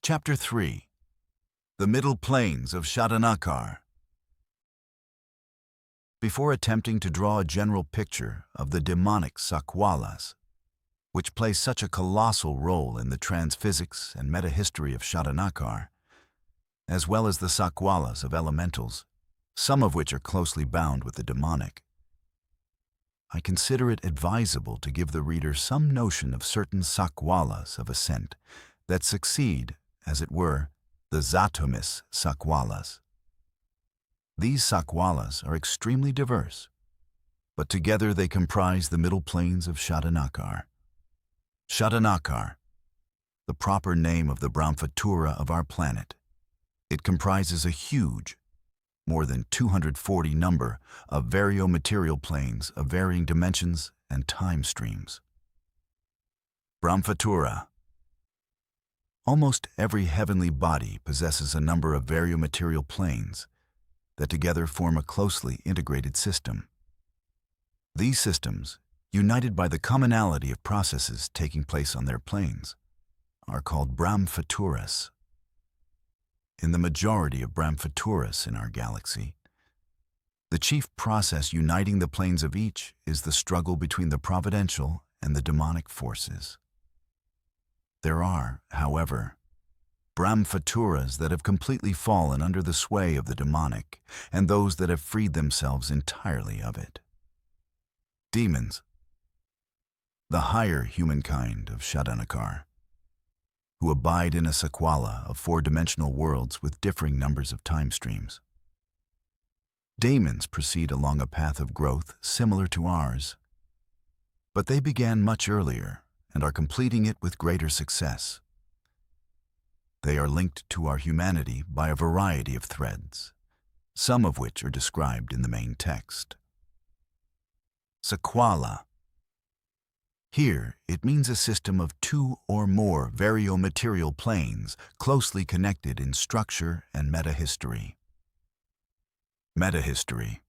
Chapter 3. The Middle Planes of Shadanakar. Before attempting to draw a general picture of the demonic sakwalas, which play such a colossal role in the transphysics and metahistory of Shadanakar, as well as the sakwalas of elementals, some of which are closely bound with the demonic, I consider it advisable to give the reader some notion of certain sakwalas of ascent that succeed, as it were, the Zatomis sakwalas. These sakwalas are extremely diverse, but together they comprise the middle planes of Shadanakar. Shadanakar, the proper name of the Brahmatura of our planet. It comprises a huge, more than 240 number of variomaterial planes of varying dimensions and time streams. Brahmatura. Almost every heavenly body possesses a number of variomaterial planes that together form a closely integrated system. These systems, united by the commonality of processes taking place on their planes, are called Brahmafaturas. In the majority of Brahmafaturas in our galaxy, the chief process uniting the planes of each is the struggle between the providential and the demonic forces. There are, however, Brahmafaturas that have completely fallen under the sway of the demonic and those that have freed themselves entirely of it. Demons, the higher humankind of Shadanakar, who abide in a sakwala of four-dimensional worlds with differing numbers of time streams. Daemons proceed along a path of growth similar to ours, but they began much earlier and are completing it with greater success. They are linked to our humanity by a variety of threads, some of which are described in the main text. Sakwala. Here, it means a system of two or more variomaterial planes closely connected in structure and metahistory. Metahistory.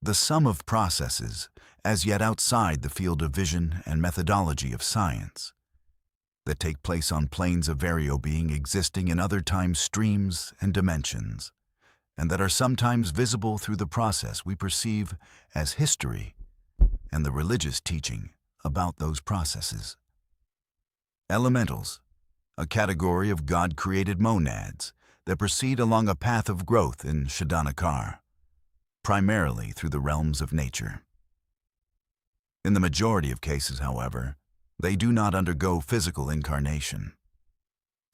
The sum of processes, as yet outside the field of vision and methodology of science, that take place on planes of variobeing existing in other time streams and dimensions, and that are sometimes visible through the process we perceive as history and the religious teaching about those processes. Elementals, a category of God-created monads that proceed along a path of growth in Shadanakar, primarily through the realms of nature. In the majority of cases, however, they do not undergo physical incarnation.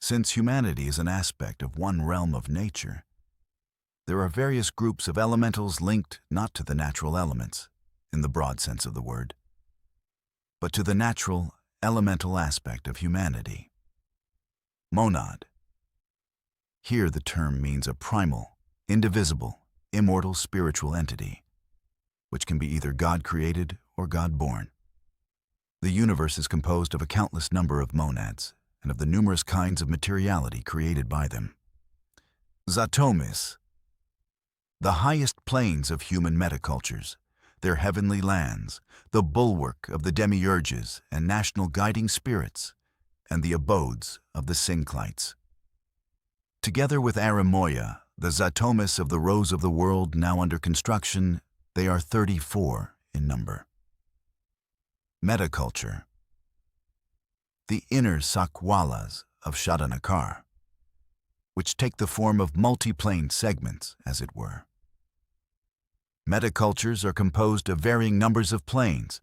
Since humanity is an aspect of one realm of nature, there are various groups of elementals linked not to the natural elements, in the broad sense of the word, but to the natural, elemental aspect of humanity. Monad. Here the term means a primal, indivisible, immortal spiritual entity, which can be either God-created or God-born. The universe is composed of a countless number of monads and of the numerous kinds of materiality created by them. Zatomis. The highest planes of human metacultures, their heavenly lands, the bulwark of the demiurges and national guiding spirits, and the abodes of the synclites. Together with Aramoya, the Zatomis of the rows of the world now under construction, they are 34 in number. Metaculture. The inner sakwalas of Shadanakar, which take the form of multi-plane segments, as it were. Metacultures are composed of varying numbers of planes,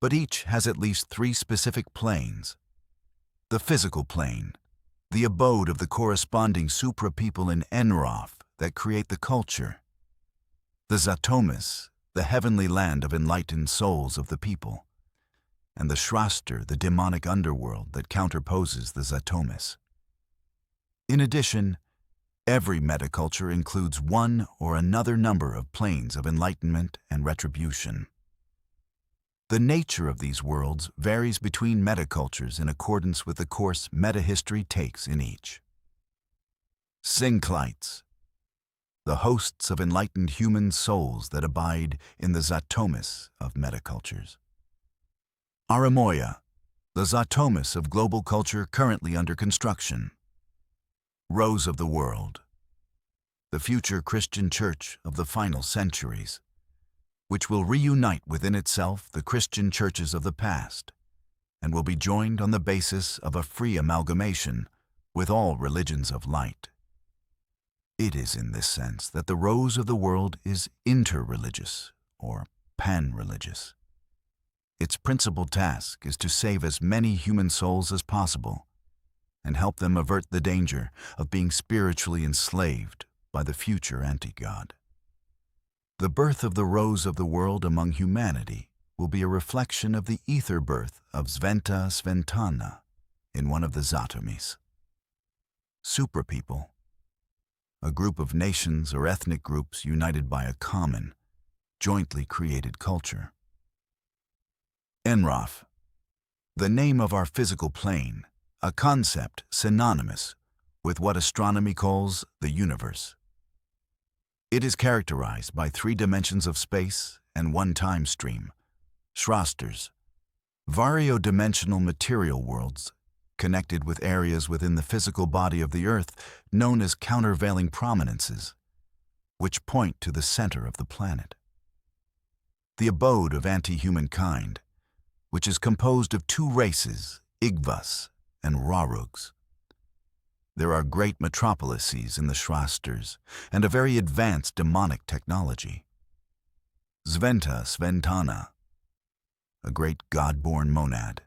but each has at least three specific planes. The physical plane, the abode of the corresponding supra-people in Enroth that create the culture. The Zatomis, the heavenly land of enlightened souls of the people. And the Shraster, the demonic underworld that counterposes the Zatomis. In addition, every metaculture includes one or another number of planes of enlightenment and retribution. The nature of these worlds varies between metacultures in accordance with the course metahistory takes in each. Synclites. The hosts of enlightened human souls that abide in the Zatomis of metacultures. Aramoya, The Zatomis of global culture currently under construction. Rose of the world. The future Christian church of the final centuries, which will reunite within itself the Christian churches of the past, and will be joined on the basis of a free amalgamation with all religions of light. It is in this sense that the rose of the world is interreligious or pan-religious. Its principal task is to save as many human souls as possible and help them avert the danger of being spiritually enslaved by the future anti-God. The birth of the rose of the world among humanity will be a reflection of the ether birth of Sventa Sventana in one of the Zatomis. Suprapeople, a group of nations or ethnic groups united by a common, jointly created culture. Enroth, the name of our physical plane, a concept synonymous with what astronomy calls the universe. It is characterized by 3 dimensions of space and 1 time stream, shrasters, variodimensional material worlds connected with areas within the physical body of the Earth known as countervailing prominences, which point to the center of the planet. The abode of anti-human kind, which is composed of 2 races, Igvas and Rarugs. There are great metropolises in the shrasters and a very advanced demonic technology. Sventa Sventana, a great God-born monad,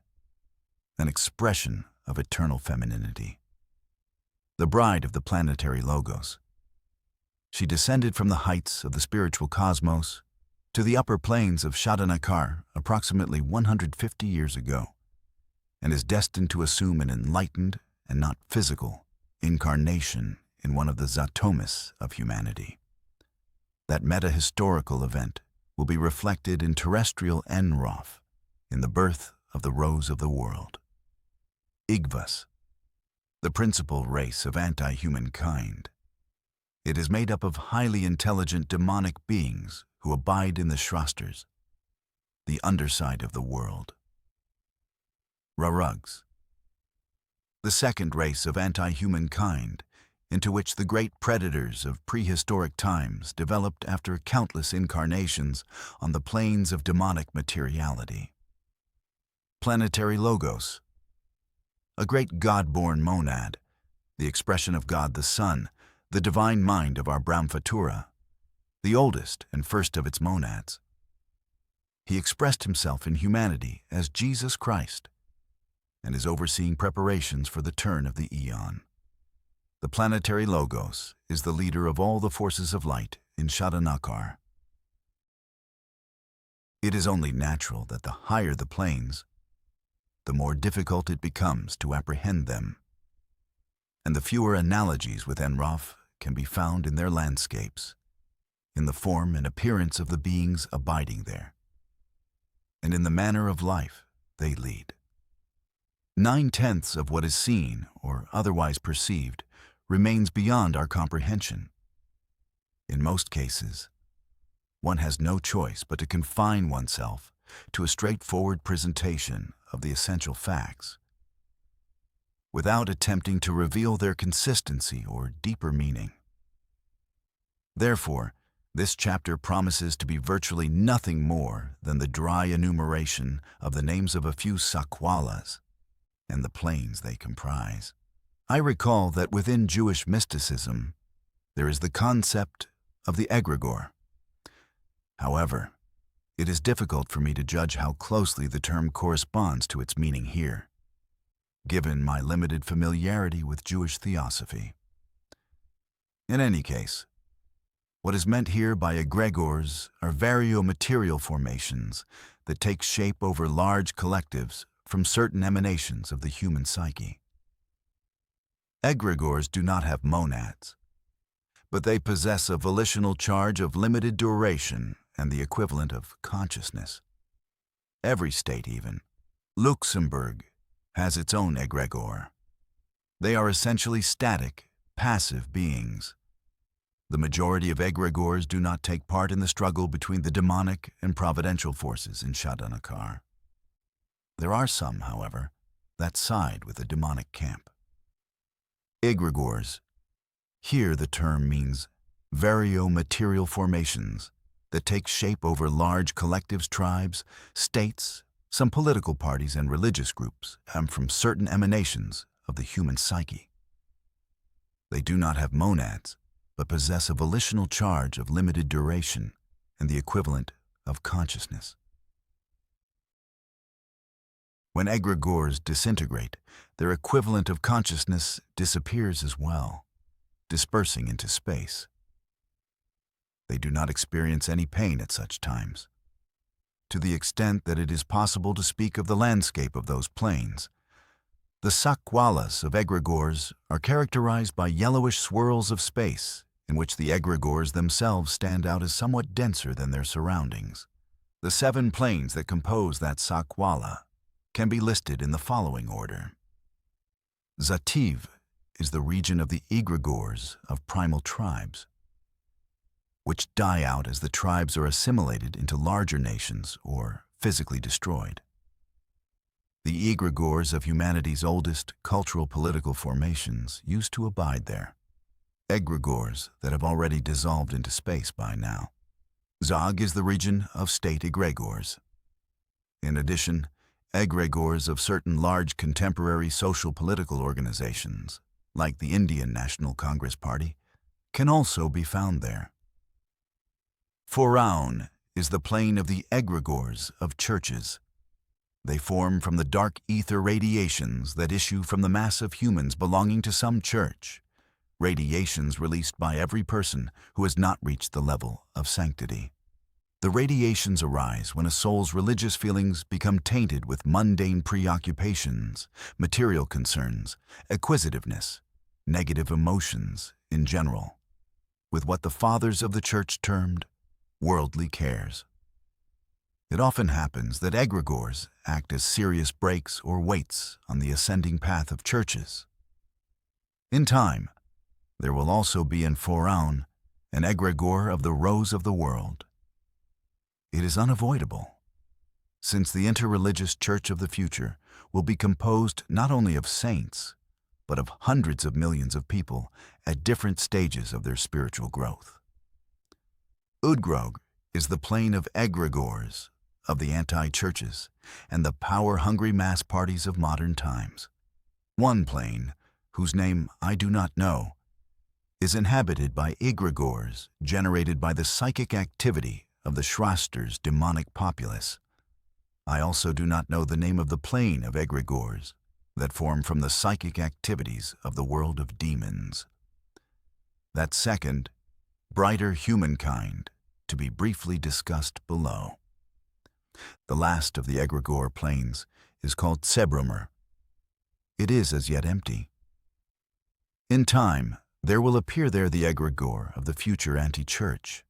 an expression of eternal femininity. The bride of the planetary logos. She descended from the heights of the spiritual cosmos to the upper plains of Shadanakar approximately 150 years ago, and is destined to assume an enlightened and not physical incarnation in one of the Zatomis of humanity. That meta-historical event will be reflected in terrestrial Enroth, in the birth of the rose of the world. Igvas, the principal race of anti-human kind. It is made up of highly intelligent demonic beings who abide in the shrasters, the underside of the world. Rarugs, the second race of anti-human kind, into which the great predators of prehistoric times developed after countless incarnations on the planes of demonic materiality. Planetary logos, a great God-born monad, the expression of God the Son, the divine mind of our Brahmfatura, the oldest and first of its monads. He expressed himself in humanity as Jesus Christ and is overseeing preparations for the turn of the Aeon. The planetary logos is the leader of all the forces of light in Shadanakar. It is only natural that the higher the planes, the more difficult it becomes to apprehend them, and the fewer analogies with Enroth can be found in their landscapes, in the form and appearance of the beings abiding there, and in the manner of life they lead. 9/10 of what is seen or otherwise perceived remains beyond our comprehension. In most cases, one has no choice but to confine oneself to a straightforward presentation of the essential facts, without attempting to reveal their consistency or deeper meaning. Therefore, this chapter promises to be virtually nothing more than the dry enumeration of the names of a few sakwalas and the planes they comprise. I recall that within Jewish mysticism, there is the concept of the egregore. However, it is difficult for me to judge how closely the term corresponds to its meaning here, given my limited familiarity with Jewish theosophy. In any case, what is meant here by egregores are variomaterial formations that take shape over large collectives from certain emanations of the human psyche. Egregores do not have monads, but they possess a volitional charge of limited duration and the equivalent of consciousness. Every state, even Luxembourg, has its own egregore. They are essentially static, passive beings. The majority of egregores do not take part in the struggle between the demonic and providential forces in Shadanakar. There are some, however, that side with the demonic camp. Egregores. Here the term means variomaterial formations that take shape over large collectives, tribes, states, some political parties and religious groups, and from certain emanations of the human psyche. They do not have monads, but possess a volitional charge of limited duration and the equivalent of consciousness. When egregores disintegrate, their equivalent of consciousness disappears as well, dispersing into space. They do not experience any pain at such times. To the extent that it is possible to speak of the landscape of those planes, the sakwalas of egregores are characterized by yellowish swirls of space in which the egregores themselves stand out as somewhat denser than their surroundings. The 7 planes that compose that sakwala can be listed in the following order. Zativ is the region of the egregores of primal tribes, which die out as the tribes are assimilated into larger nations or physically destroyed. The egregores of humanity's oldest cultural political formations used to abide there, egregores that have already dissolved into space by now. Zog is the region of state egregores. In addition, egregores of certain large contemporary social political organizations, like the Indian National Congress Party, can also be found there. Foraun is the plane of the egregores of churches. They form from the dark ether radiations that issue from the mass of humans belonging to some church, radiations released by every person who has not reached the level of sanctity. The radiations arise when a soul's religious feelings become tainted with mundane preoccupations, material concerns, acquisitiveness, negative emotions in general, with what the fathers of the church termed worldly cares. It often happens that egregores act as serious brakes or weights on the ascending path of churches. In time, there will also be in Foraun an egregore of the rose of the world. It is unavoidable, since the interreligious church of the future will be composed not only of saints, but of hundreds of millions of people at different stages of their spiritual growth. Udgrog is the plane of egregores of the anti-churches and the power-hungry mass parties of modern times. One plane, whose name I do not know, is inhabited by egregores generated by the psychic activity of the Shraster's demonic populace. I also do not know the name of the plane of egregores that form from the psychic activities of the world of demons. That second, brighter humankind, to be briefly discussed below. The last of the egregore planes is called Tsebrumer. It is as yet empty. In time, there will appear there the egregore of the future anti-church,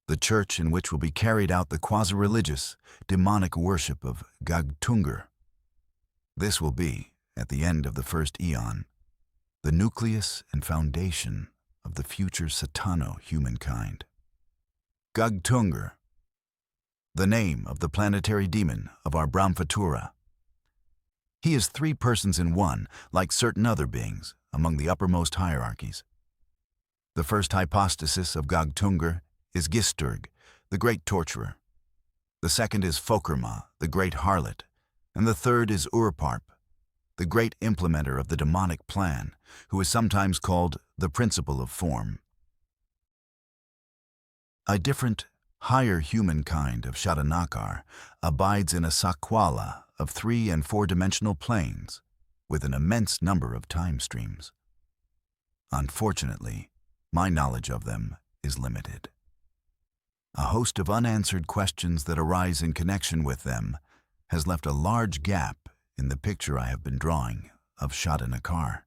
the church in which will be carried out the quasi-religious, demonic worship of Gagtungur. This will be, at the end of the first eon, the nucleus and foundation of the future Satano humankind. Gagtungur, the name of the planetary demon of our Brahmapatra. He is 3 persons in one, like certain other beings among the uppermost hierarchies. The first hypostasis of Gagtungur is Gisturg, the great torturer. The second is Fokerma, the great harlot, and the third is Urparp, the great implementer of the demonic plan, who is sometimes called the principle of form. A different, higher humankind of Shadanakar abides in a sakwala of 3- and 4-dimensional planes with an immense number of time streams. Unfortunately, my knowledge of them is limited. A host of unanswered questions that arise in connection with them has left a large gap in the picture I have been drawing of Shadanakar.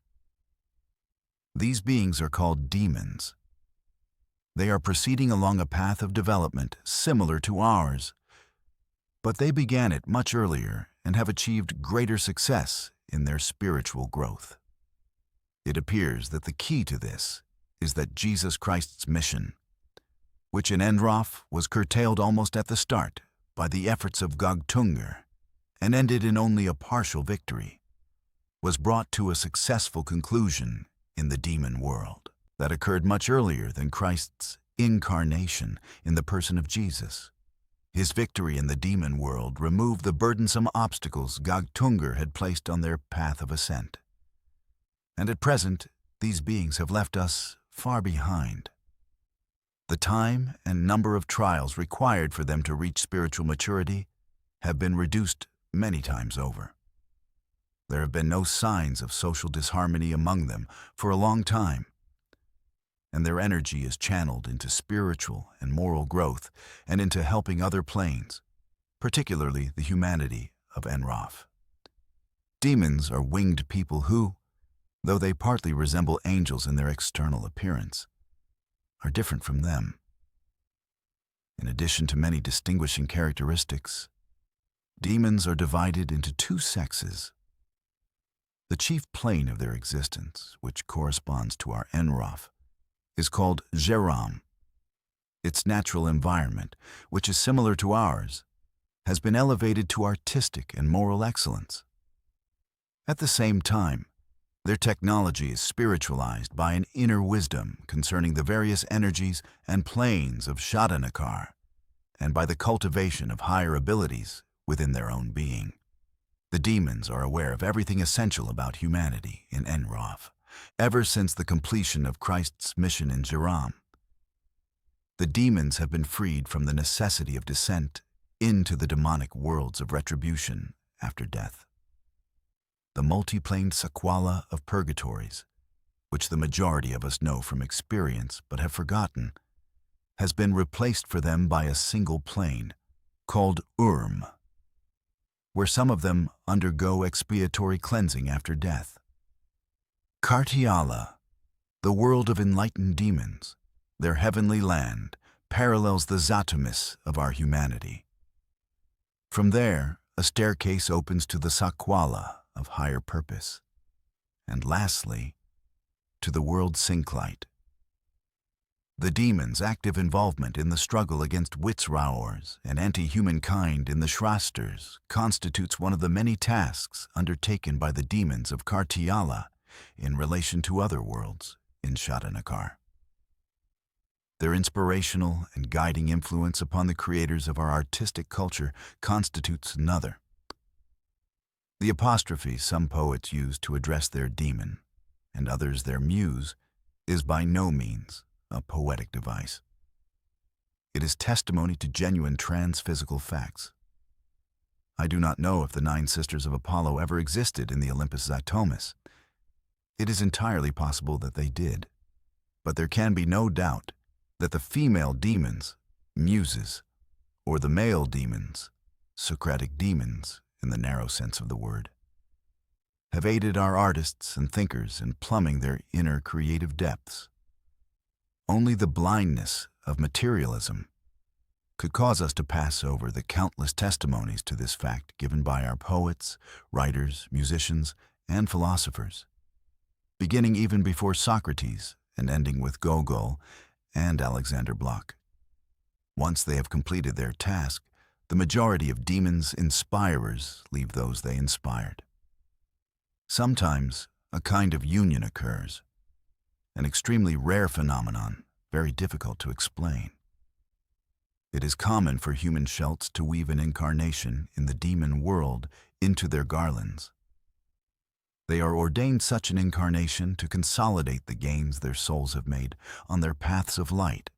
These beings are called demons. They are proceeding along a path of development similar to ours, but they began it much earlier and have achieved greater success in their spiritual growth. It appears that the key to this is that Jesus Christ's mission, which in Andreev was curtailed almost at the start by the efforts of Gagtungur and ended in only a partial victory, was brought to a successful conclusion in the demon world that occurred much earlier than Christ's incarnation in the person of Jesus. His victory in the demon world removed the burdensome obstacles Gogtungur had placed on their path of ascent. And at present, these beings have left us far behind. The time and number of trials required for them to reach spiritual maturity have been reduced many times over. There have been no signs of social disharmony among them for a long time, and their energy is channeled into spiritual and moral growth and into helping other planes, particularly the humanity of Enroth. Demons are winged people who, though they partly resemble angels in their external appearance, are different from them. In addition to many distinguishing characteristics, demons are divided into two sexes. The chief plane of their existence, which corresponds to our Enroth, is called Geram. Its natural environment, which is similar to ours, has been elevated to artistic and moral excellence. At the same time, their technology is spiritualized by an inner wisdom concerning the various energies and planes of Shadanakar, and by the cultivation of higher abilities within their own being. The demons are aware of everything essential about humanity in Enroth, ever since the completion of Christ's mission in Geram. The demons have been freed from the necessity of descent into the demonic worlds of retribution after death. The multi-planed sequela of purgatories, which the majority of us know from experience but have forgotten, has been replaced for them by a single plane, called Urm, where some of them undergo expiatory cleansing after death. Kartiala, the world of enlightened demons, their heavenly land, parallels the Zatumis of our humanity. From there, a staircase opens to the Sakwala of higher purpose, and lastly, to the world Sinklite. The demons' active involvement in the struggle against Witzraurs and anti-humankind in the Shrasters constitutes one of the many tasks undertaken by the demons of Kartiala in relation to other worlds in Shadanakar. Their inspirational and guiding influence upon the creators of our artistic culture constitutes another. The apostrophe some poets use to address their demon, and others their muse, is by no means a poetic device. It is testimony to genuine transphysical facts. I do not know if the 9 sisters of Apollo ever existed in the Olympus Zatomis. It is entirely possible that they did, but there can be no doubt that the female demons, muses, or the male demons, Socratic demons in the narrow sense of the word, have aided our artists and thinkers in plumbing their inner creative depths. Only the blindness of materialism could cause us to pass over the countless testimonies to this fact given by our poets, writers, musicians, and philosophers, beginning even before Socrates and ending with Gogol and Alexander Blok. Once they have completed their task, the majority of demons' inspirers leave those they inspired. Sometimes a kind of union occurs, an extremely rare phenomenon, very difficult to explain. It is common for human shelts to weave an incarnation in the demon world into their garlands. They are ordained such an incarnation to consolidate the gains their souls have made on their paths of light.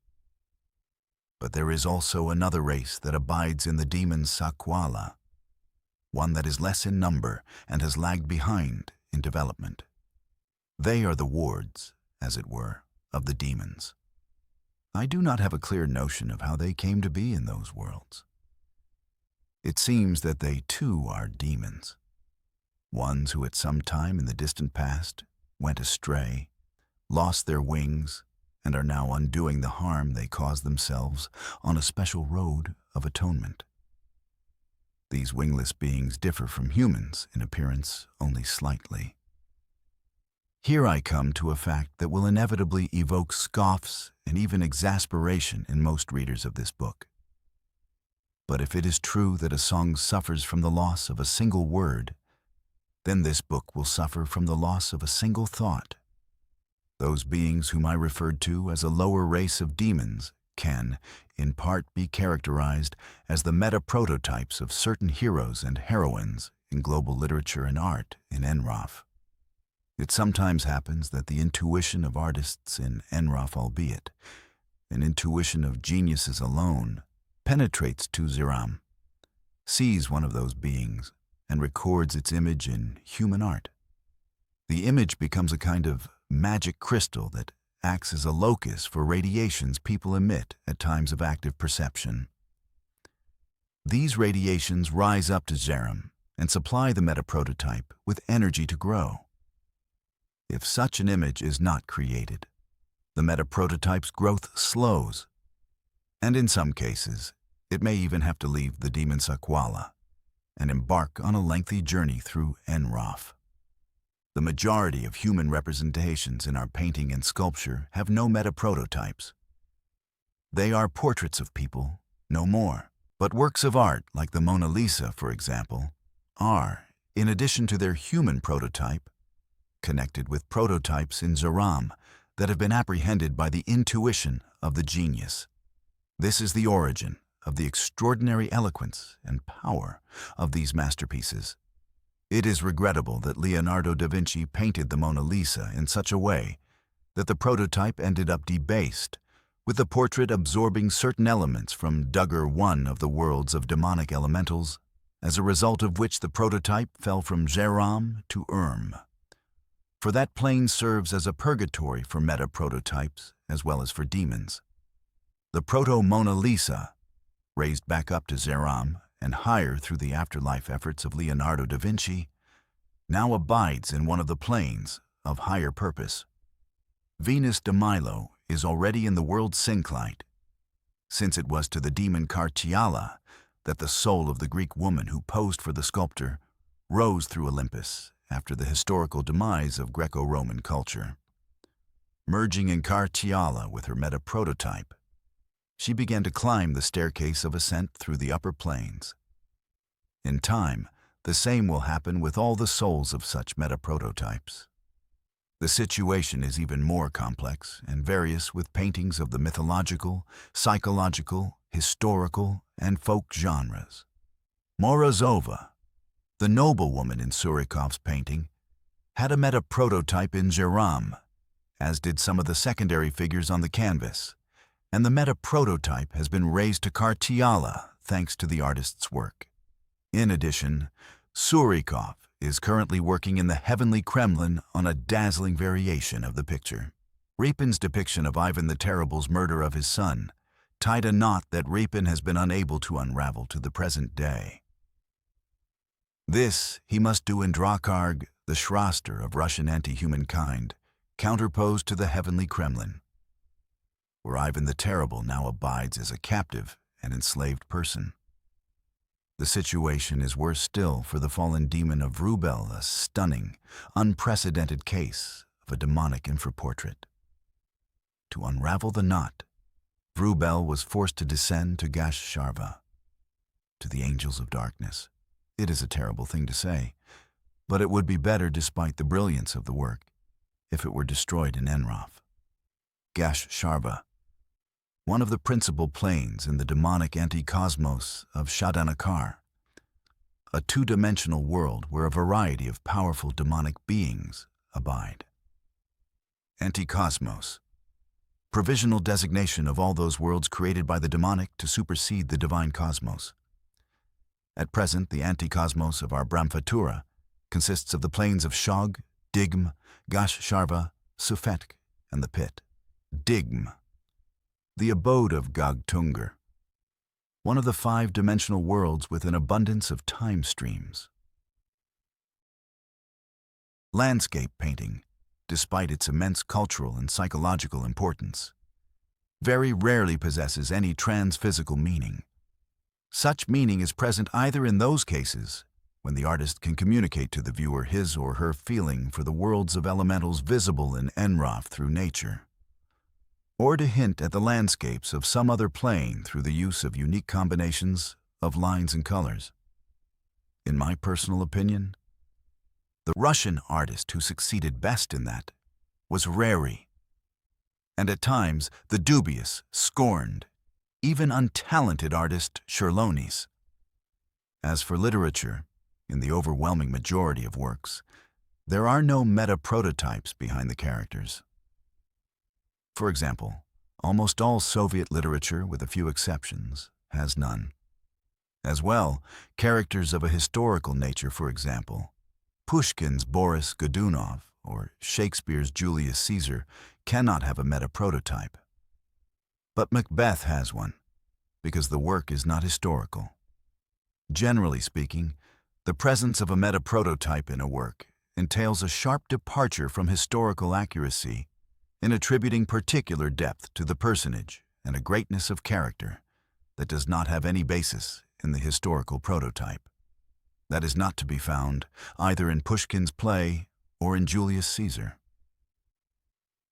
But there is also another race that abides in the demon's Sakwala, one that is less in number and has lagged behind in development. They are the wards, as it were, of the demons. I do not have a clear notion of how they came to be in those worlds. It seems that they too are demons, ones who at some time in the distant past went astray, lost their wings, and are now undoing the harm they caused themselves on a special road of atonement. These wingless beings differ from humans in appearance only slightly. Here I come to a fact that will inevitably evoke scoffs and even exasperation in most readers of this book. But if it is true that a song suffers from the loss of a single word, then this book will suffer from the loss of a single thought. Those beings whom I referred to as a lower race of demons can, in part, be characterized as the meta-prototypes of certain heroes and heroines in global literature and art in Enroth. It sometimes happens that the intuition of artists in Enroth, albeit an intuition of geniuses alone, penetrates to Zeram, sees one of those beings, and records its image in human art. The image becomes a kind of magic crystal that acts as a locus for radiations people emit at times of active perception. These radiations rise up to Zeram and supply the metaprototype with energy to grow. If such an image is not created, the metaprototype's growth slows, and in some cases, it may even have to leave the demon Sakwala and embark on a lengthy journey through Enroth. The majority of human representations in our painting and sculpture have no metaprototypes. They are portraits of people, no more. But works of art, like the Mona Lisa, for example, are, in addition to their human prototype, connected with prototypes in Zeram that have been apprehended by the intuition of the genius. This is the origin of the extraordinary eloquence and power of these masterpieces. It is regrettable that Leonardo da Vinci painted the Mona Lisa in such a way that the prototype ended up debased, with the portrait absorbing certain elements from Duggar I of the worlds of demonic elementals, as a result of which the prototype fell from Zeram to for that plane serves as a purgatory for meta-prototypes as well as for demons. The proto-Mona Lisa, raised back up to Zeram and higher through the afterlife efforts of Leonardo da Vinci, now abides in one of the planes of higher purpose. Venus de Milo is already in the world Synclite, since it was to the demon Cartiala that the soul of the Greek woman who posed for the sculptor rose through Olympus after the historical demise of Greco-Roman culture. Merging in Cartiala with her meta-prototype, she began to climb the staircase of ascent through the upper planes. In time, the same will happen with all the souls of such meta-prototypes. The situation is even more complex and various with paintings of the mythological, psychological, historical, and folk genres. Morozova, the noblewoman in Surikov's painting, had a meta-prototype in Zeram, as did some of the secondary figures on the canvas, and the meta-prototype has been raised to Cartiala thanks to the artist's work. In addition, Surikov is currently working in the heavenly Kremlin on a dazzling variation of the picture. Repin's depiction of Ivan the Terrible's murder of his son tied a knot that Repin has been unable to unravel to the present day. This he must do in Drakarg, the Shraster of Russian anti-humankind, counterposed to the heavenly Kremlin, where Ivan the Terrible now abides as a captive and enslaved person. The situation is worse still for the fallen demon of Vrubel, a stunning, unprecedented case of a demonic infraportrait. To unravel the knot, Vrubel was forced to descend to Gash Sharva, to the angels of darkness. It is a terrible thing to say, but it would be better, despite the brilliance of the work, if it were destroyed in Enroth. Gash Sharva, one of the principal planes in the demonic anticosmos of Shadanakar, a two-dimensional world where a variety of powerful demonic beings abide. Anticosmos, provisional designation of all those worlds created by the demonic to supersede the divine cosmos. At present, the anticosmos of our Brahmfatura consists of the planes of Shog, Digm, Gash Sharva, Sufetk, and the Pit. Digm, the abode of Gog Tungur, one of the five-dimensional worlds with an abundance of time streams. Landscape painting, despite its immense cultural and psychological importance, very rarely possesses any transphysical meaning. Such meaning is present either in those cases when the artist can communicate to the viewer his or her feeling for the worlds of elementals visible in Enroth through nature, or to hint at the landscapes of some other plane through the use of unique combinations of lines and colors. In my personal opinion, The Russian artist who succeeded best in that was Rary, and at times the dubious, scorned, even untalented artist Cherlonis. As for literature, in the overwhelming majority of works, there are no meta-prototypes behind the characters. For example, almost all Soviet literature, with a few exceptions, has none. As well, characters of a historical nature, for example, Pushkin's Boris Godunov or Shakespeare's Julius Caesar cannot have a meta-prototype. But Macbeth has one, because the work is not historical. Generally speaking, the presence of a meta-prototype in a work entails a sharp departure from historical accuracy in attributing particular depth to the personage and a greatness of character that does not have any basis in the historical prototype. That is not to be found either in Pushkin's play or in Julius Caesar,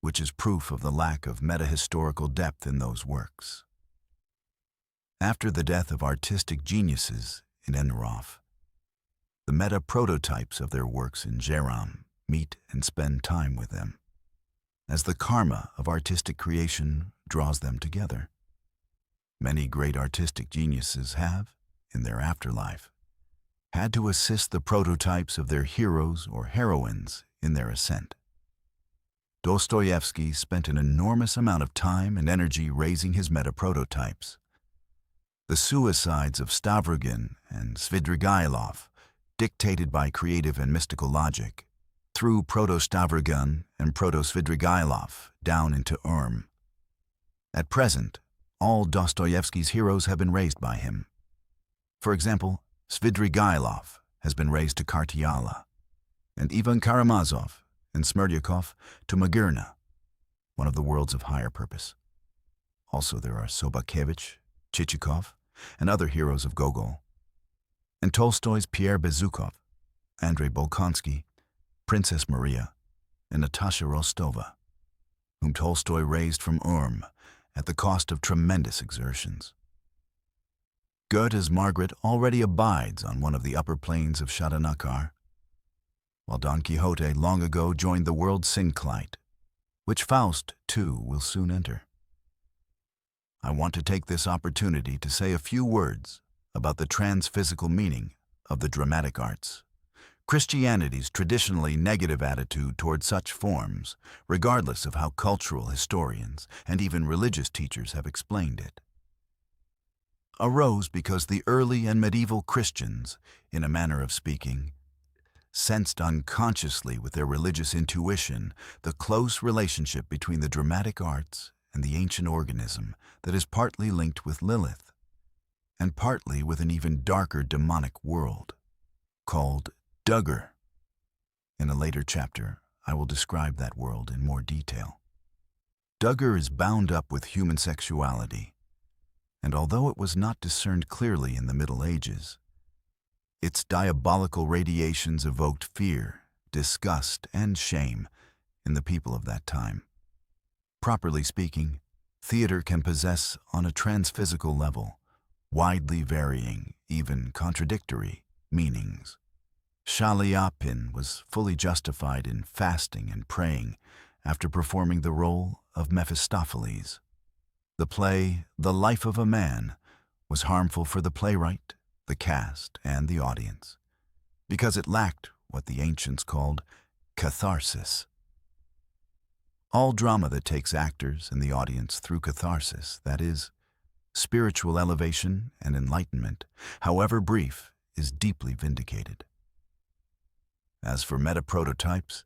which is proof of the lack of meta-historical depth in those works. After the death of artistic geniuses in Andreev, the meta-prototypes of their works in Geram meet and spend time with them, as the karma of artistic creation draws them together. Many great artistic geniuses have, in their afterlife, had to assist the prototypes of their heroes or heroines in their ascent. Dostoevsky spent an enormous amount of time and energy raising his meta-prototypes. The suicides of Stavrogin and Svidrigailov, dictated by creative and mystical logic, threw Proto-Stavrogin and Proto-Svidrigailov down into Urm. At present, all Dostoevsky's heroes have been raised by him. For example, Svidrigailov has been raised to Kartyala, and Ivan Karamazov and Smerdyakov to Magirna, one of the worlds of higher purpose. Also, there are Sobakevich, Chichikov, and other heroes of Gogol, and Tolstoy's Pierre Bezukhov, Andrei Bolkonsky, Princess Maria, and Natasha Rostova, whom Tolstoy raised from Urm at the cost of tremendous exertions. Goethe's Margaret already abides on one of the upper planes of Shadanakar, while Don Quixote long ago joined the world Synclite, which Faust, too, will soon enter. I want to take this opportunity to say a few words about the transphysical meaning of the dramatic arts, Christianity's traditionally negative attitude toward such forms, regardless of how cultural historians and even religious teachers have explained it, arose because the early and medieval Christians, in a manner of speaking, sensed unconsciously with their religious intuition the close relationship between the dramatic arts and the ancient organism that is partly linked with Lilith, and partly with an even darker demonic world, called Duggar. In a later chapter, I will describe that world in more detail. Duggar is bound up with human sexuality, and although it was not discerned clearly in the Middle Ages, its diabolical radiations evoked fear, disgust, and shame in the people of that time. Properly speaking, theater can possess, on a transphysical level, widely varying, even contradictory, meanings. Shaliapin was fully justified in fasting and praying after performing the role of Mephistopheles. The play, The Life of a Man, was harmful for the playwright, the cast, and the audience, because it lacked what the ancients called catharsis. All drama that takes actors and the audience through catharsis, that is, spiritual elevation and enlightenment, however brief, is deeply vindicated. As for meta-prototypes,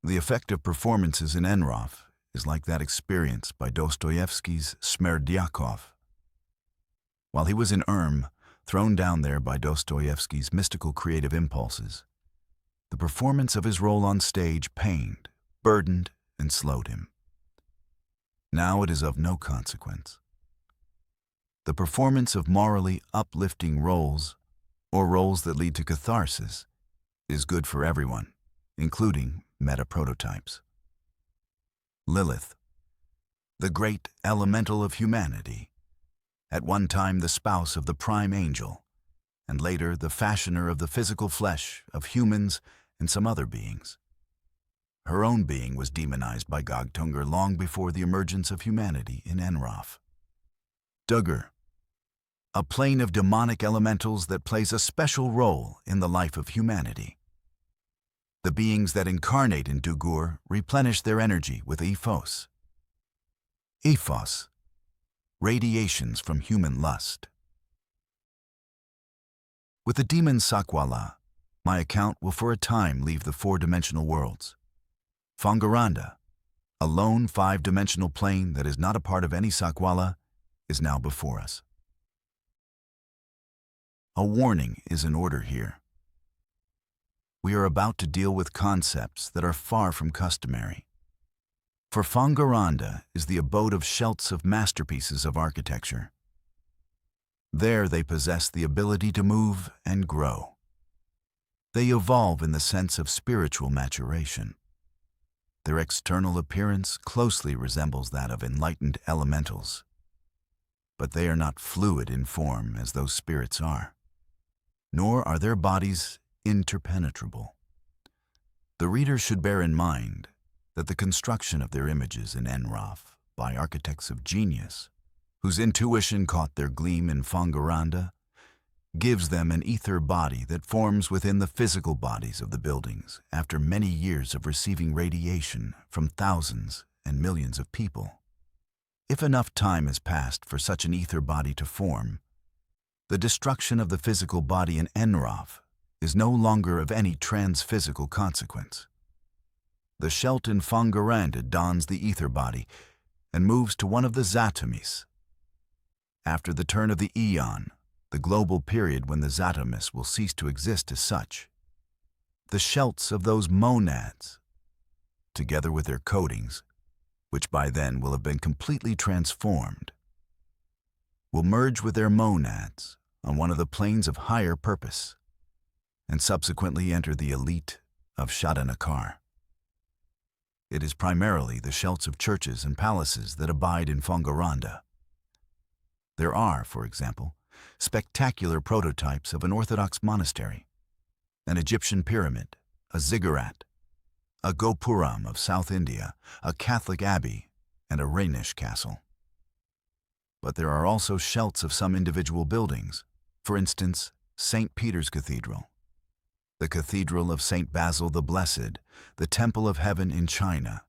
the effect of performances in Andreev is like that experienced by Dostoevsky's Smerdyakov. While he was in Urm, thrown down there by Dostoevsky's mystical creative impulses, the performance of his role on stage pained, burdened, and slowed him. Now it is of no consequence. The performance of morally uplifting roles, or roles that lead to catharsis, is good for everyone, including meta-prototypes. Lilith, the great elemental of humanity, at one time the spouse of the prime angel, and later the fashioner of the physical flesh of humans and some other beings. Her own being was demonized by Gogtungur long before the emergence of humanity in Enroth. Duggar, a plane of demonic elementals that plays a special role in the life of humanity. The beings that incarnate in Duggur replenish their energy with Ethos. Ethos, radiations from human lust. With the demon Sakwala, my account will for a time leave the four-dimensional worlds. Fangaranda, a lone five-dimensional plane that is not a part of any Sakwala, is now before us. A warning is in order here. We are about to deal with concepts that are far from customary. For Fangaranda is the abode of shelts of masterpieces of architecture. There they possess the ability to move and grow. They evolve in the sense of spiritual maturation. Their external appearance closely resembles that of enlightened elementals. But they are not fluid in form as those spirits are, nor are their bodies interpenetrable. The reader should bear in mind that the construction of their images in Enroth by architects of genius, whose intuition caught their gleam in Fangaranda, gives them an ether body that forms within the physical bodies of the buildings after many years of receiving radiation from thousands and millions of people. If enough time has passed for such an ether body to form, the destruction of the physical body in Enroth is no longer of any transphysical consequence. The Shelt in Fangaranda dons the ether body and moves to one of the Zatamis. After the turn of the Aeon, the global period when the Zatamis will cease to exist as such, the Shelts of those monads, together with their coatings, which by then will have been completely transformed, will merge with their monads on one of the planes of higher purpose, and subsequently enter the elite of Shadanakar. It is primarily the Shelts of churches and palaces that abide in Fangaranda. There are, for example, spectacular prototypes of an Orthodox monastery, an Egyptian pyramid, a ziggurat, a Gopuram of South India, a Catholic abbey, and a Rhenish castle. But there are also Shelts of some individual buildings, for instance, St. Peter's Cathedral, the Cathedral of St. Basil the Blessed, the Temple of Heaven in China,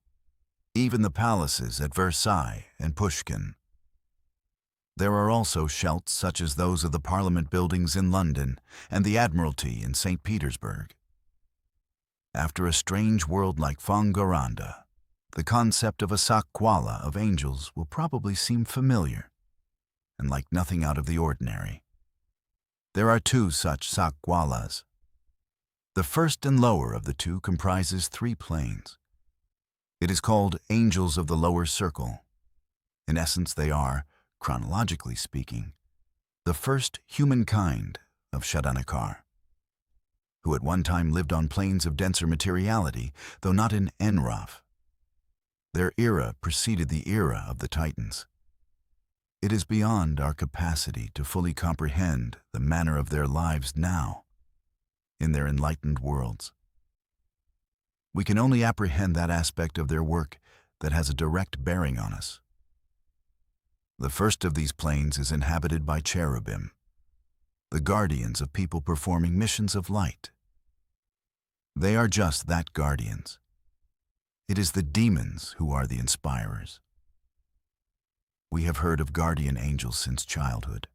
even the palaces at Versailles and Pushkin. There are also Shelts such as those of the Parliament buildings in London and the Admiralty in St. Petersburg. After a strange world like Fangaranda, the concept of a Sakwala of angels will probably seem familiar and like nothing out of the ordinary. There are two such Sakwalas. The first and lower of the two comprises three planes. It is called angels of the lower circle. In essence, they are, chronologically speaking, the first humankind of Shadanakar, who at one time lived on planes of denser materiality, though not in Enroth. Their era preceded the era of the Titans. It is beyond our capacity to fully comprehend the manner of their lives now, in their enlightened worlds. We can only apprehend that aspect of their work that has a direct bearing on us. The first of these planes is inhabited by cherubim, the guardians of people performing missions of light. They are just that, guardians. It is the demons who are the inspirers. We have heard of guardian angels since childhood,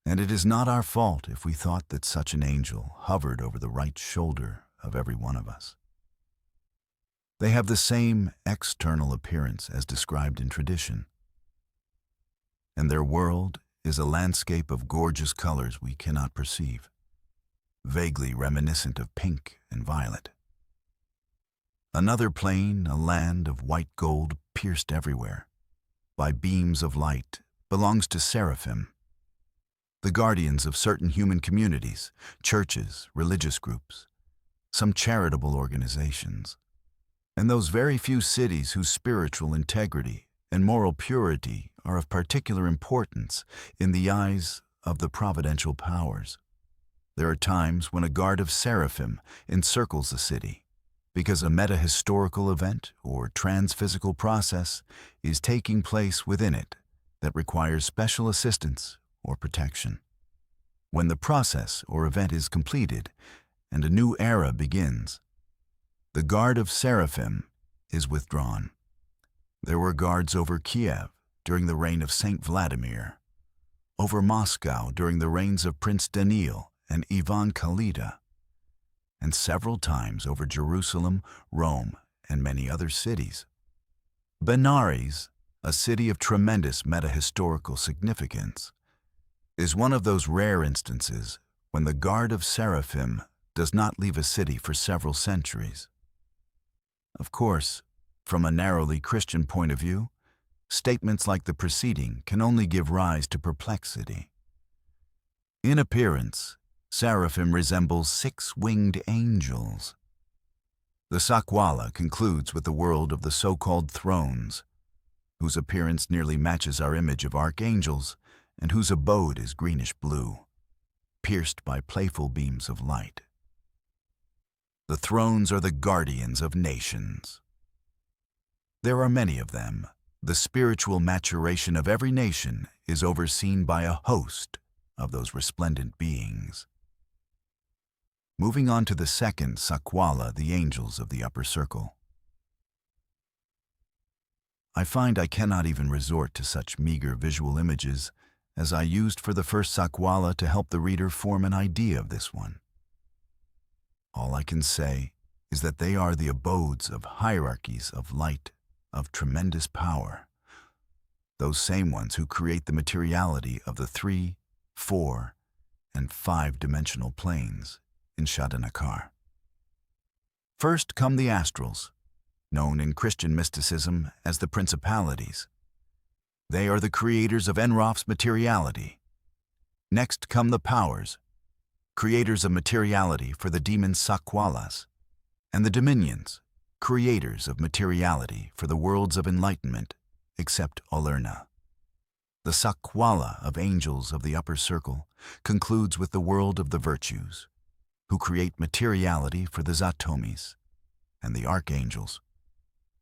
and it is not our fault if we thought that such an angel hovered over the right shoulder of every one of us. They have the same external appearance as described in tradition, and their world is a landscape of gorgeous colors we cannot perceive, vaguely reminiscent of pink and violet. Another plane, a land of white gold pierced everywhere by beams of light, belongs to seraphim, the guardians of certain human communities, churches, religious groups, some charitable organizations, and those very few cities whose spiritual integrity and moral purity are of particular importance in the eyes of the providential powers. There are times when a guard of seraphim encircles the city, because a meta-historical event or transphysical process is taking place within it that requires special assistance or protection. When the process or event is completed and a new era begins, the guard of seraphim is withdrawn. There were guards over Kiev during the reign of Saint Vladimir, over Moscow during the reigns of Prince Daniil and Ivan Khalida, and several times over Jerusalem, Rome, and many other cities. Benares, a city of tremendous meta-historical significance, is one of those rare instances when the guard of seraphim does not leave a city for several centuries. Of course, from a narrowly Christian point of view, statements like the preceding can only give rise to perplexity. In appearance, seraphim resembles six-winged angels. The Sakwala concludes with the world of the so-called thrones, whose appearance nearly matches our image of archangels and whose abode is greenish-blue, pierced by playful beams of light. The thrones are the guardians of nations. There are many of them. The spiritual maturation of every nation is overseen by a host of those resplendent beings. Moving on to the second Sakwala, the angels of the upper circle. I find I cannot even resort to such meager visual images as I used for the first Sakwala to help the reader form an idea of this one. All I can say is that they are the abodes of hierarchies of light of tremendous power, those same ones who create the materiality of the 3, 4, and 5-dimensional planes in Shadanakar. First come the astrals, known in Christian mysticism as the principalities. They are the creators of Enrof's materiality. Next come the powers, creators of materiality for the demon Sakwalas, and the dominions, creators of materiality for the worlds of enlightenment, except Olurna. The Sakwala of angels of the upper circle concludes with the world of the virtues, who create materiality for the Zatomis, and the archangels,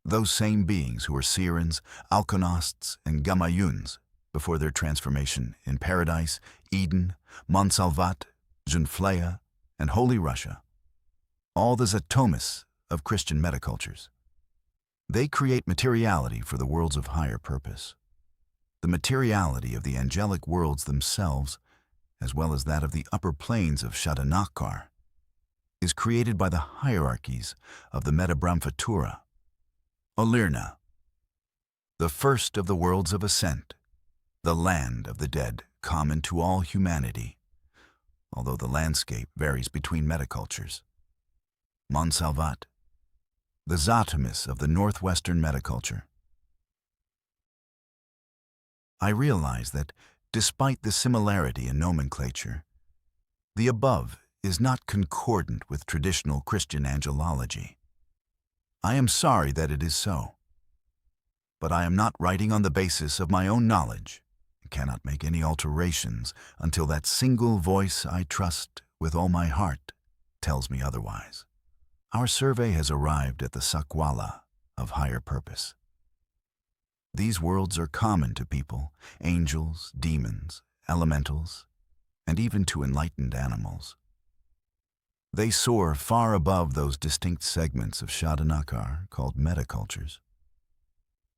those same beings who are Sirens, Alkonosts, and Gamayuns before their transformation in Paradise, Eden, Montsalvat, Junflea, and Holy Russia, all the Zatomis of Christian metacultures. They create materiality for the worlds of higher purpose. The materiality of the angelic worlds themselves, as well as that of the upper planes of Shadanakar, is created by the hierarchies of the Metabrahmvatura. Olurna, the first of the worlds of ascent, the land of the dead common to all humanity, although the landscape varies between metacultures. Montsalvat, the Zatomis of the northwestern metaculture. I realize that, despite the similarity in nomenclature, the above is not concordant with traditional Christian angelology. I am sorry that it is so, but I am not writing on the basis of my own knowledge and cannot make any alterations until that single voice I trust with all my heart tells me otherwise. Our survey has arrived at the Sakwala of higher purpose. These worlds are common to people, angels, demons, elementals, and even to enlightened animals. They soar far above those distinct segments of Shadanakar called metacultures.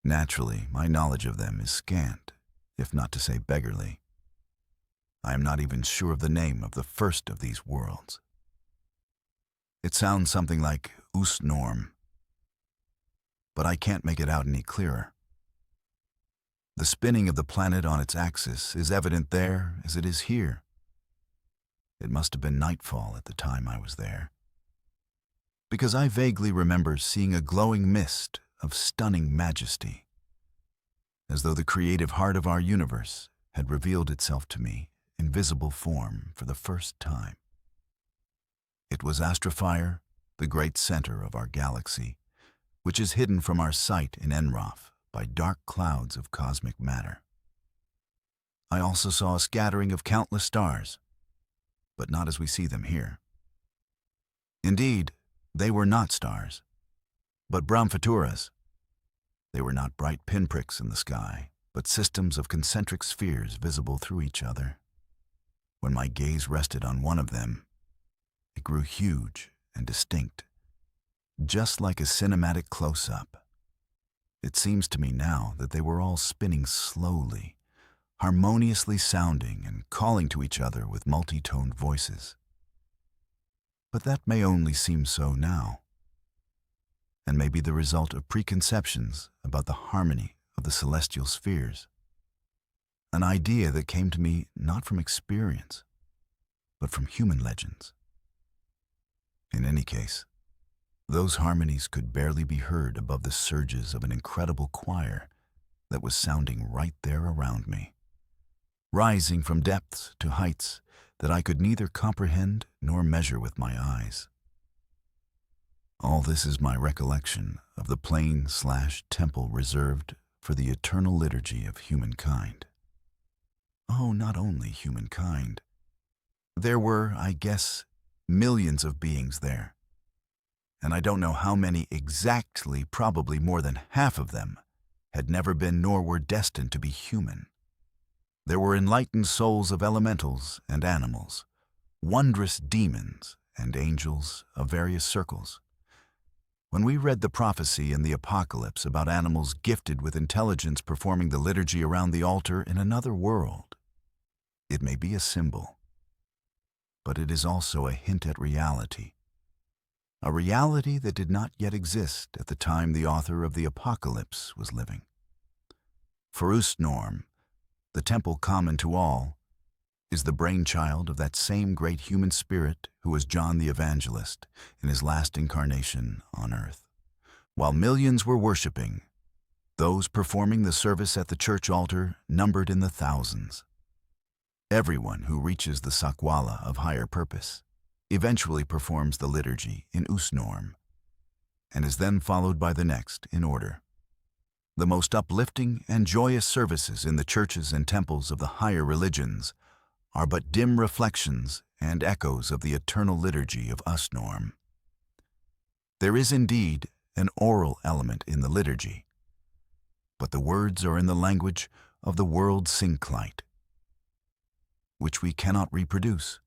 Naturally, my knowledge of them is scant, if not to say beggarly. I am not even sure of the name of the first of these worlds. It sounds something like Usnorm, but I can't make it out any clearer. The spinning of the planet on its axis is evident there as it is here. It must have been nightfall at the time I was there, because I vaguely remember seeing a glowing mist of stunning majesty, as though the creative heart of our universe had revealed itself to me in visible form for the first time. It was Astrophire, the great center of our galaxy, which is hidden from our sight in Enrof by dark clouds of cosmic matter. I also saw a scattering of countless stars. but not as we see them here. Indeed, they were not stars, but Brahmaphuturas. They were not bright pinpricks in the sky, but systems of concentric spheres visible through each other. When my gaze rested on one of them, it grew huge and distinct, just like a cinematic close-up. It seems to me now that they were all spinning slowly, harmoniously sounding and calling to each other with multi-toned voices. But that may only seem so now, and may be the result of preconceptions about the harmony of the celestial spheres, an idea that came to me not from experience, but from human legends. In any case, those harmonies could barely be heard above the surges of an incredible choir that was sounding right there around me, rising from depths to heights that I could neither comprehend nor measure with my eyes. All this is my recollection of the plane/temple reserved for the eternal liturgy of humankind. Oh, not only humankind. There were, I guess, millions of beings there, and I don't know how many exactly, probably more than half of them, had never been nor were destined to be human. There were enlightened souls of elementals and animals, wondrous demons and angels of various circles. When we read the prophecy in the Apocalypse about animals gifted with intelligence performing the liturgy around the altar in another world, it may be a symbol, but it is also a hint at reality. A reality that did not yet exist at the time the author of the Apocalypse was living. For Usnorm, the temple common to all, is the brainchild of that same great human spirit who was John the Evangelist in his last incarnation on earth. While millions were worshiping, those performing the service at the church altar numbered in the thousands. Everyone who reaches the Sakwala of higher purpose eventually performs the liturgy in Usnorm, and is then followed by the next in order. The most uplifting and joyous services in the churches and temples of the higher religions are but dim reflections and echoes of the eternal liturgy of Usnorm. There is indeed an oral element in the liturgy, but the words are in the language of the world Sinklite, which we cannot reproduce,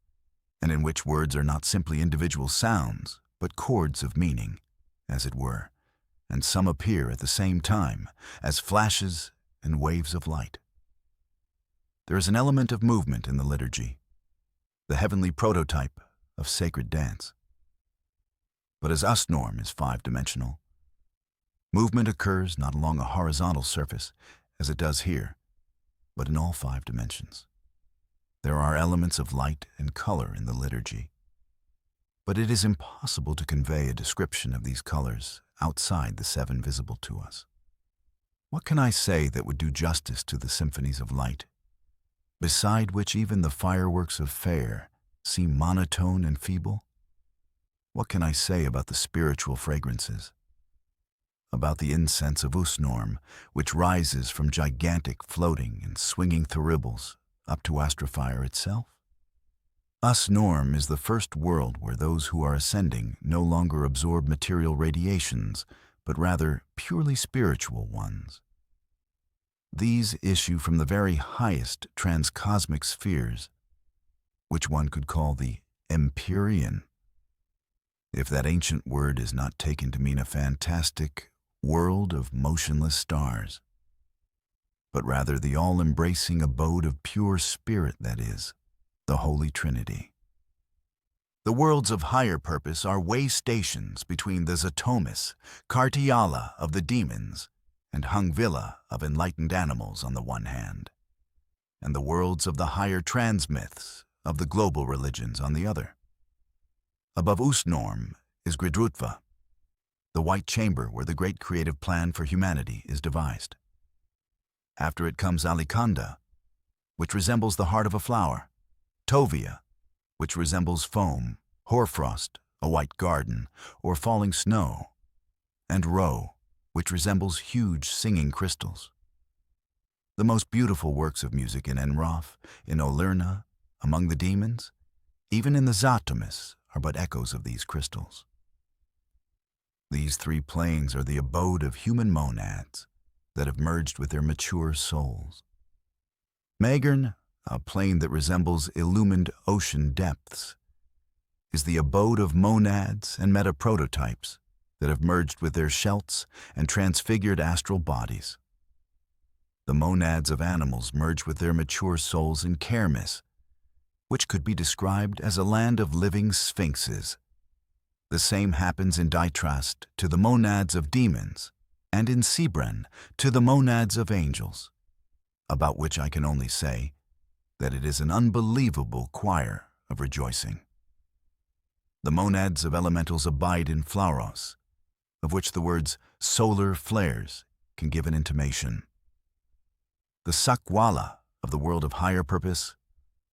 and in which words are not simply individual sounds, but chords of meaning, as it were, and some appear at the same time as flashes and waves of light. There is an element of movement in the liturgy, the heavenly prototype of sacred dance. But as Usnorm is five-dimensional, movement occurs not along a horizontal surface, as it does here, but in all 5 dimensions. There are elements of light and color in the liturgy, but it is impossible to convey a description of these colors outside the 7 visible to us. What can I say that would do justice to the symphonies of light, beside which even the fireworks of Fair seem monotone and feeble? What can I say about the spiritual fragrances, about the incense of Usnorm, which rises from gigantic floating and swinging thuribles up to Astrofire itself? Usnorm is the first world where those who are ascending no longer absorb material radiations, but rather purely spiritual ones. These issue from the very highest transcosmic spheres, which one could call the Empyrean, if that ancient word is not taken to mean a fantastic world of motionless stars, but rather the all-embracing abode of pure spirit, that is, the Holy Trinity. The worlds of higher purpose are way stations between the Zatomis, Kartiala of the demons, and Hungvilla of enlightened animals on the one hand, and the worlds of the higher transmyths of the global religions on the other. Above Usnorm is Gridrutva, the white chamber where the great creative plan for humanity is devised. After it comes Alikanda, which resembles the heart of a flower, Tovia, which resembles foam, hoarfrost, a white garden, or falling snow, and Ro, which resembles huge singing crystals. The most beautiful works of music in Enroth, in Olirna, among the demons, even in the Zatomis, are but echoes of these crystals. These three planes are the abode of human monads that have merged with their mature souls. Magern, a plane that resembles illumined ocean depths, is the abode of monads and metaprototypes that have merged with their shelts and transfigured astral bodies. The monads of animals merge with their mature souls in Kermis, which could be described as a land of living sphinxes. The same happens in Ditrast to the monads of demons, and in Sebren to the monads of angels, about which I can only say that it is an unbelievable choir of rejoicing. The monads of elementals abide in Flauros, of which the words solar flares can give an intimation. The Sakwala of the world of higher purpose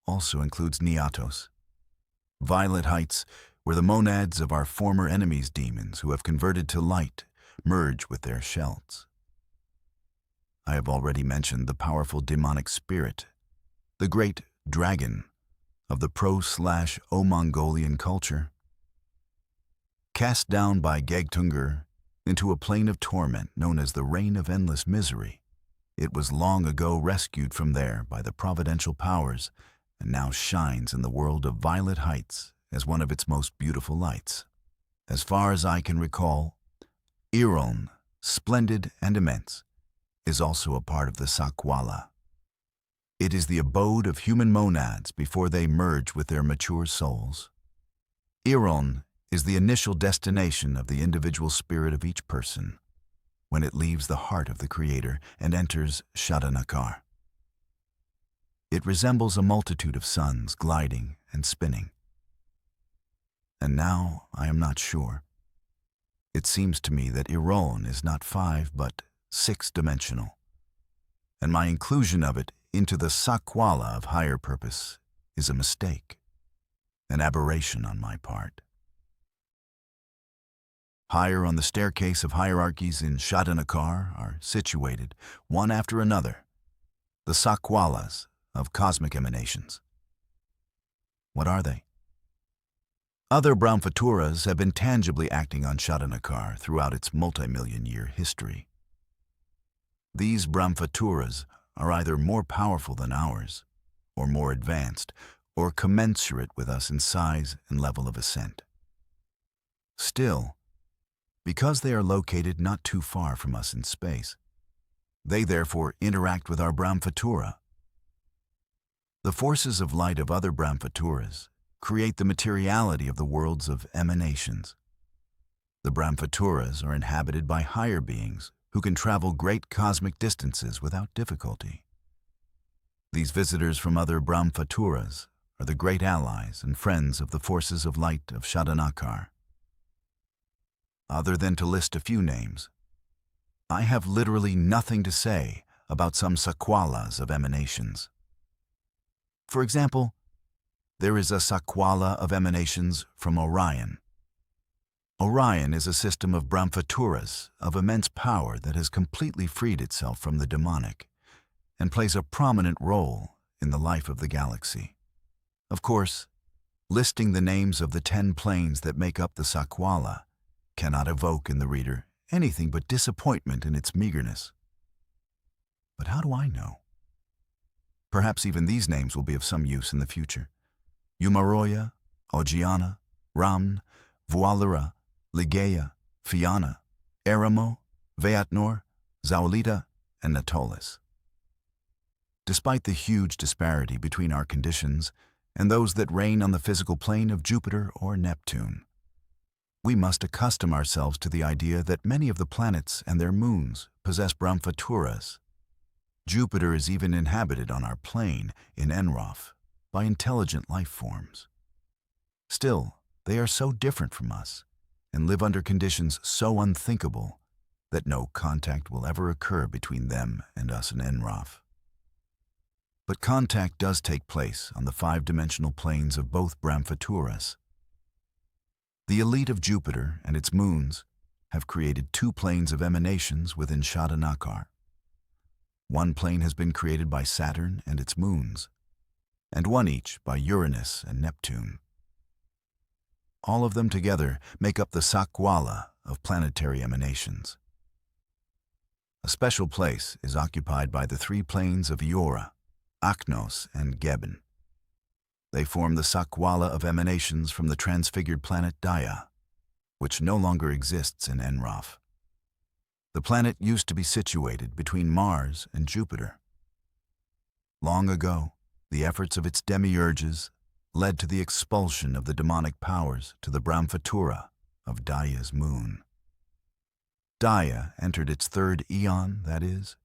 also includes Niatos, violet heights where the monads of our former enemies' demons who have converted to light merge with their shelts. I have already mentioned the powerful demonic spirit, the great dragon of the pro/O-Mongolian culture. Cast down by Gegtungur into a plane of torment known as the Reign of Endless Misery, it was long ago rescued from there by the providential powers and now shines in the world of violet heights as one of its most beautiful lights. As far as I can recall, Iron, splendid and immense, is also a part of the Sakwala. It is the abode of human monads before they merge with their mature souls. Iron is the initial destination of the individual spirit of each person when it leaves the heart of the Creator and enters Shadanakar. It resembles a multitude of suns gliding and spinning. And now I am not sure. It seems to me that Iron is not 5 but 6-dimensional, and my inclusion of it into the Sakwala of higher purpose is a mistake, an aberration on my part. Higher on the staircase of hierarchies in Shadanakar are situated, one after another, the Sakwalas of cosmic emanations. What are they? Other Brahmfaturas have been tangibly acting on Shadanakar throughout its multi-million-year history. These Brahmfaturas are either more powerful than ours, or more advanced, or commensurate with us in size and level of ascent. Still, because they are located not too far from us in space, they therefore interact with our Brahmfatura. The forces of light of other Brahmfaturas create the materiality of the worlds of emanations. The Brahmfaturas are inhabited by higher beings who can travel great cosmic distances without difficulty. These visitors from other Brahmfaturas are the great allies and friends of the forces of light of Shadanakar. Other than to list a few names, I have literally nothing to say about some Sakwalas of emanations. For example, there is a Sakwala of emanations from Orion. Orion is a system of Brahmfaturas of immense power that has completely freed itself from the demonic and plays a prominent role in the life of the galaxy. Of course, listing the names of the 10 planes that make up the Sakwala cannot evoke in the reader anything but disappointment in its meagerness. But how do I know? Perhaps even these names will be of some use in the future. Umaroya, Ogiana, Ramn, Vualara, Ligeia, Fianna, Eremo, Veatnor, Zaulita, and Natolis. Despite the huge disparity between our conditions and those that reign on the physical plane of Jupiter or Neptune, we must accustom ourselves to the idea that many of the planets and their moons possess Brahmfaturas. Jupiter is even inhabited on our plane in Enroth by intelligent life forms. Still, they are so different from us and live under conditions so unthinkable that no contact will ever occur between them and us in Enroth. But contact does take place on the 5-dimensional planes of both Brahmfaturas. The elite of Jupiter and its moons have created 2 planes of emanations within Shadanakar. One plane has been created by Saturn and its moons, and one each by Uranus and Neptune. All of them together make up the Sakwala of planetary emanations. A special place is occupied by the three planes of Iora, Aknos, and Geben. They form the Sakwala of emanations from the transfigured planet Daya, which no longer exists in Enroth. The planet used to be situated between Mars and Jupiter. Long ago, the efforts of its demiurges led to the expulsion of the demonic powers to the Brahmapatra of Daya's moon. Daya entered its third eon, that is.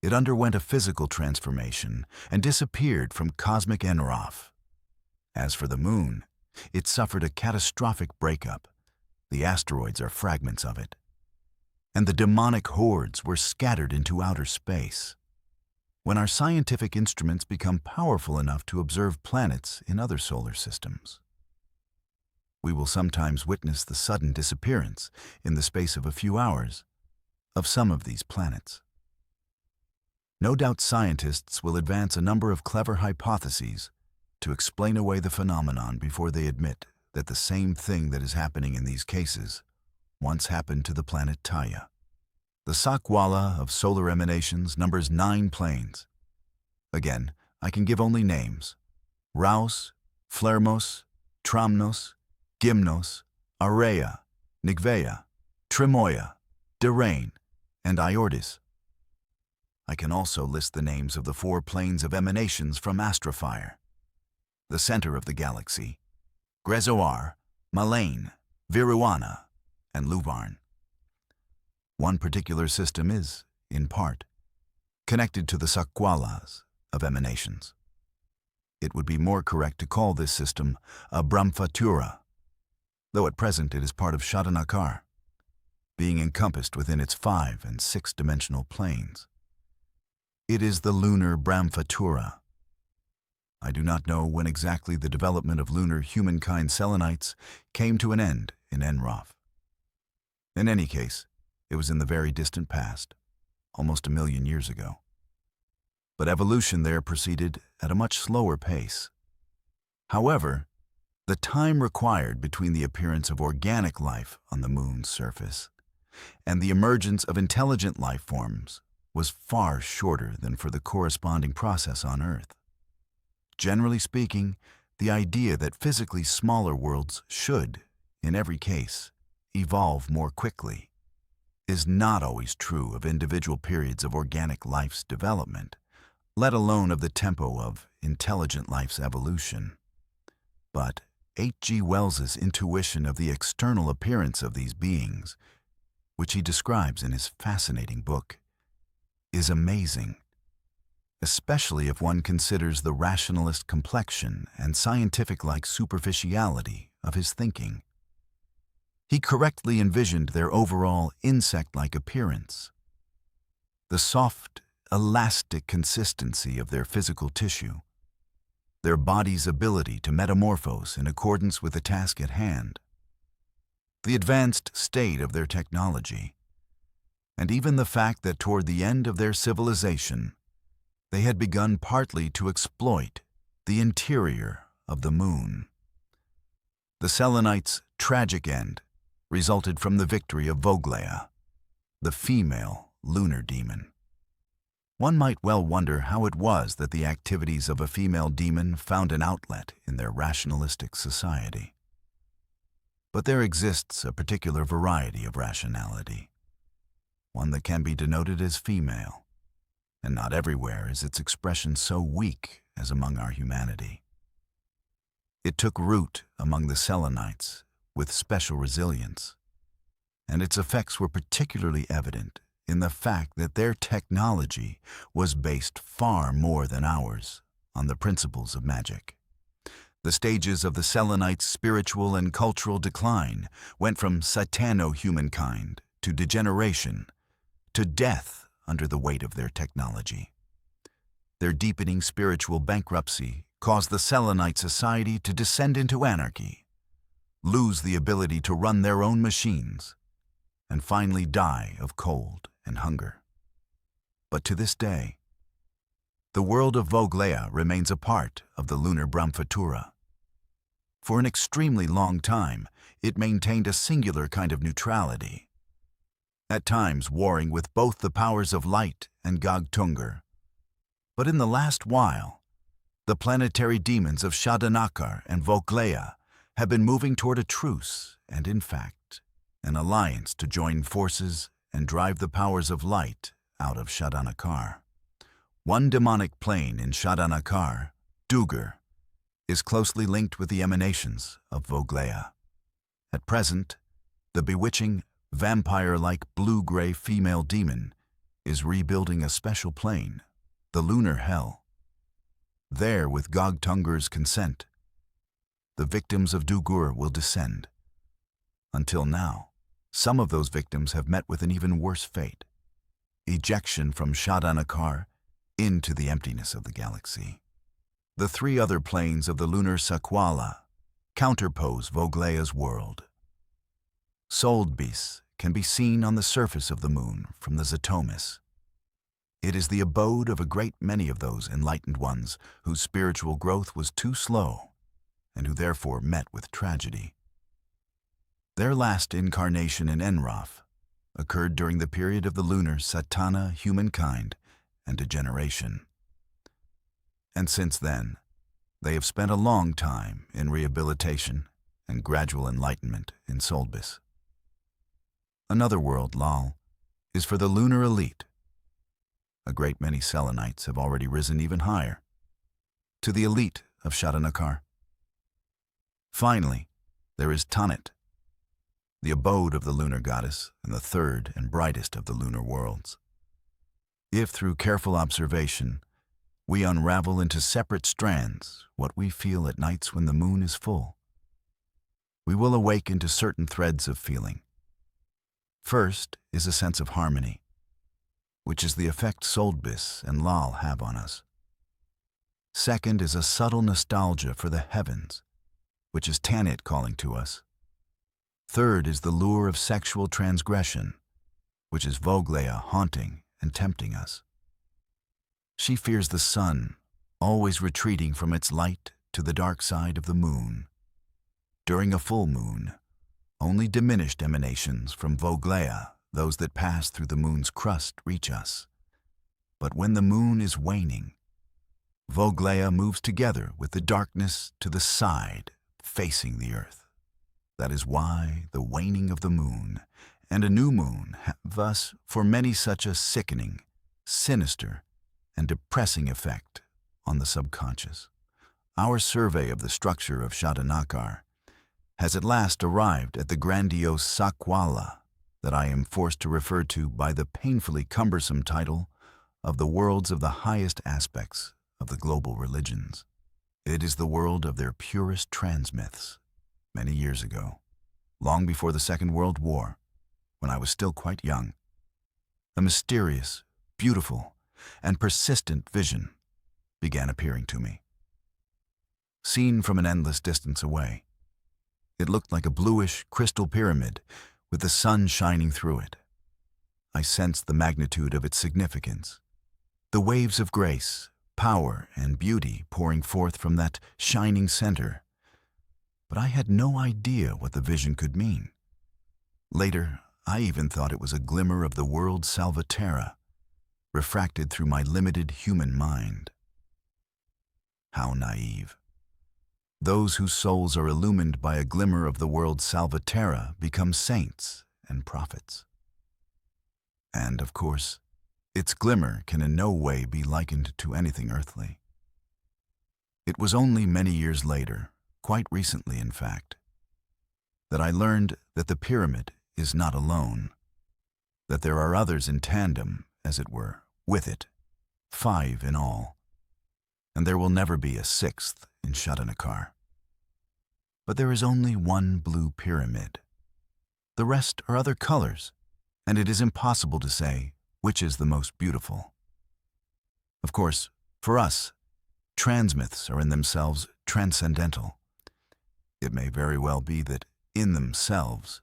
It underwent a physical transformation and disappeared from cosmic Enroth. As for the moon, it suffered a catastrophic breakup. The asteroids are fragments of it. And the demonic hordes were scattered into outer space. When our scientific instruments become powerful enough to observe planets in other solar systems, we will sometimes witness the sudden disappearance, in the space of a few hours, of some of these planets. No doubt scientists will advance a number of clever hypotheses to explain away the phenomenon before they admit that the same thing that is happening in these cases once happened to the planet Taya. The Sakwala of solar emanations numbers 9 planes. Again, I can give only names: Raus, Flermos, Tramnos, Gymnos, Areia, Nigveia, Trimoia, Derain, and Iordis. I can also list the names of the 4 planes of emanations from Astrophyre, the center of the galaxy: Grezoar, Malane, Viruana, and Luvarn. One particular system is, in part, connected to the Sakwalas of emanations. It would be more correct to call this system a Brahmapatra, though at present it is part of Shadanakar, being encompassed within its 5- and 6-dimensional planes. It is the lunar Brahmapatra. I do not know when exactly the development of lunar humankind selenites came to an end in Enroth. In any case, it was in the very distant past, almost 1 million years ago. But evolution there proceeded at a much slower pace. However, the time required between the appearance of organic life on the moon's surface and the emergence of intelligent life forms was far shorter than for the corresponding process on Earth. Generally speaking, the idea that physically smaller worlds should, in every case, evolve more quickly is not always true of individual periods of organic life's development, let alone of the tempo of intelligent life's evolution. But H.G. Wells's intuition of the external appearance of these beings, which he describes in his fascinating book, is amazing, especially if one considers the rationalist complexion and scientific-like superficiality of his thinking. He correctly envisioned their overall insect-like appearance, the soft, elastic consistency of their physical tissue, their body's ability to metamorphose in accordance with the task at hand, the advanced state of their technology, and even the fact that toward the end of their civilization, they had begun partly to exploit the interior of the moon. The Selenites' tragic end resulted from the victory of Voglaea, the female lunar demon. One might well wonder how it was that the activities of a female demon found an outlet in their rationalistic society. But there exists a particular variety of rationality, one that can be denoted as female, and not everywhere is its expression so weak as among our humanity. It took root among the Selenites with special resilience, and its effects were particularly evident in the fact that their technology was based far more than ours on the principles of magic. The stages of the Selenites' spiritual and cultural decline went from satano-humankind to degeneration to death under the weight of their technology. Their deepening spiritual bankruptcy caused the Selenite society to descend into anarchy, lose the ability to run their own machines, and finally die of cold and hunger. But to this day, the world of Voglaea remains a part of the lunar Brahmapatra. For an extremely long time, it maintained a singular kind of neutrality, at times warring with both the powers of light and Gog-Tungur. But in the last while, the planetary demons of Shadanakar and Vogleya have been moving toward a truce and, in fact, an alliance to join forces and drive the powers of light out of Shadanakar. One demonic plane in Shadanakar, Dugur, is closely linked with the emanations of Vogleya. At present, the bewitching, vampire-like blue-gray female demon is rebuilding a special plane, the lunar hell. There, with Gog-Tungur's consent, the victims of Dugur will descend. Until now, some of those victims have met with an even worse fate: ejection from Shadanakar into the emptiness of the galaxy. The three other planes of the lunar Sakwala counterpose Vogleya's world. Soldbis can be seen on the surface of the moon from the Zatomis. It is the abode of a great many of those enlightened ones whose spiritual growth was too slow and who therefore met with tragedy. Their last incarnation in Enraf occurred during the period of the lunar Satana humankind and degeneration. And since then, they have spent a long time in rehabilitation and gradual enlightenment in Soldbis. Another world, Lal, is for the lunar elite. A great many Selenites have already risen even higher, to the elite of Shadanakar. Finally, there is Tanit, the abode of the lunar goddess and the third and brightest of the lunar worlds. If through careful observation we unravel into separate strands what we feel at nights when the moon is full, we will awaken to certain threads of feeling. First is a sense of harmony, which is the effect Soldbis and Lal have on us. Second is a subtle nostalgia for the heavens, which is Tanit calling to us. Third is the lure of sexual transgression, which is Vogleya haunting and tempting us. She fears the sun, always retreating from its light to the dark side of the moon. During a full moon, only diminished emanations from Vogleya, those that pass through the moon's crust, reach us. But when the moon is waning, Vogleya moves together with the darkness to the side, facing the earth. That is why the waning of the moon and a new moon have thus for many such a sickening, sinister, and depressing effect on the subconscious. Our survey of the structure of Shadanakar has at last arrived at the grandiose Sakwala that I am forced to refer to by the painfully cumbersome title of the worlds of the highest aspects of the global religions. It is the world of their purest transmyths. Many years ago, long before the Second World War, when I was still quite young, a mysterious, beautiful, and persistent vision began appearing to me. Seen from an endless distance away, it looked like a bluish crystal pyramid with the sun shining through it. I sensed the magnitude of its significance, the waves of grace, power, and beauty pouring forth from that shining center. But I had no idea what the vision could mean. Later, I even thought it was a glimmer of the world Salvatera, refracted through my limited human mind. How naive. Those whose souls are illumined by a glimmer of the world Salvatera become saints and prophets. And, of course, its glimmer can in no way be likened to anything earthly. It was only many years later, quite recently in fact, that I learned that the pyramid is not alone, that there are others in tandem, as it were, with it, 5 in all, and there will never be a 6th in Shadanakar. But there is only one blue pyramid. The rest are other colors, and it is impossible to say which is the most beautiful. Of course, for us, transmyths are in themselves transcendental. It may very well be that, in themselves,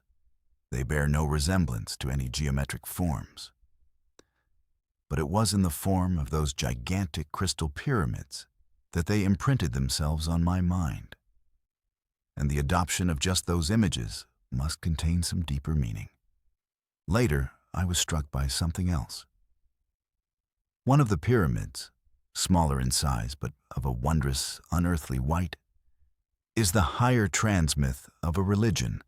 they bear no resemblance to any geometric forms. But it was in the form of those gigantic crystal pyramids that they imprinted themselves on my mind. and the adoption of just those images must contain some deeper meaning. Later, I was struck by something else. One of the pyramids, smaller in size but of a wondrous, unearthly white, is the higher transmyth of a religion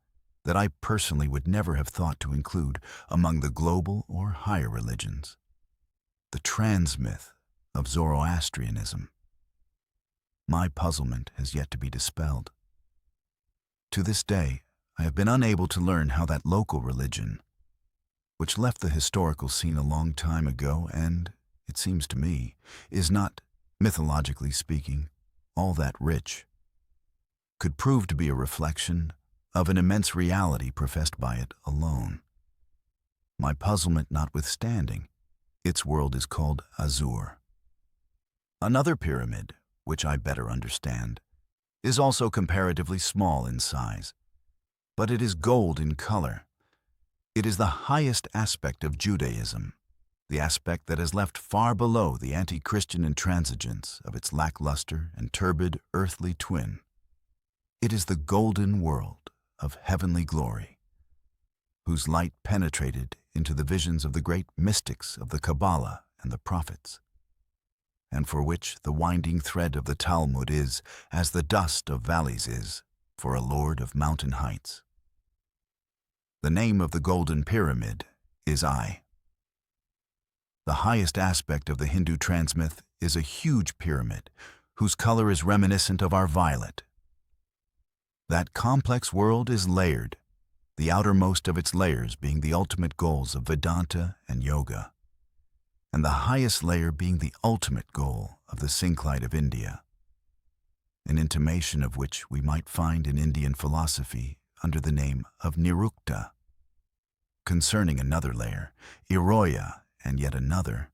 that I personally would never have thought to include among the global or higher religions. The transmyth of Zoroastrianism. My puzzlement has yet to be dispelled. To this day, I have been unable to learn how that local religion, which left the historical scene a long time ago and, it seems to me, is not, mythologically speaking, all that rich, could prove to be a reflection of an immense reality professed by it alone. My puzzlement notwithstanding, its world is called Azur. Another pyramid, which I better understand, is also comparatively small in size, but it is gold in color. It is the highest aspect of Judaism, the aspect that is left far below the anti-Christian intransigence of its lackluster and turbid earthly twin. It is the golden world of heavenly glory, whose light penetrated into the visions of the great mystics of the Kabbalah and the prophets, and for which the winding thread of the Talmud is as the dust of valleys is for a lord of mountain heights. The name of the Golden Pyramid is I. The highest aspect of the Hindu transmyth is a huge pyramid whose color is reminiscent of our violet. That complex world is layered, the outermost of its layers being the ultimate goals of Vedanta and Yoga, and the highest layer being the ultimate goal of the Synclite of India, an intimation of which we might find in Indian philosophy under the name of Nirukta. Concerning another layer, Iroya, and yet another,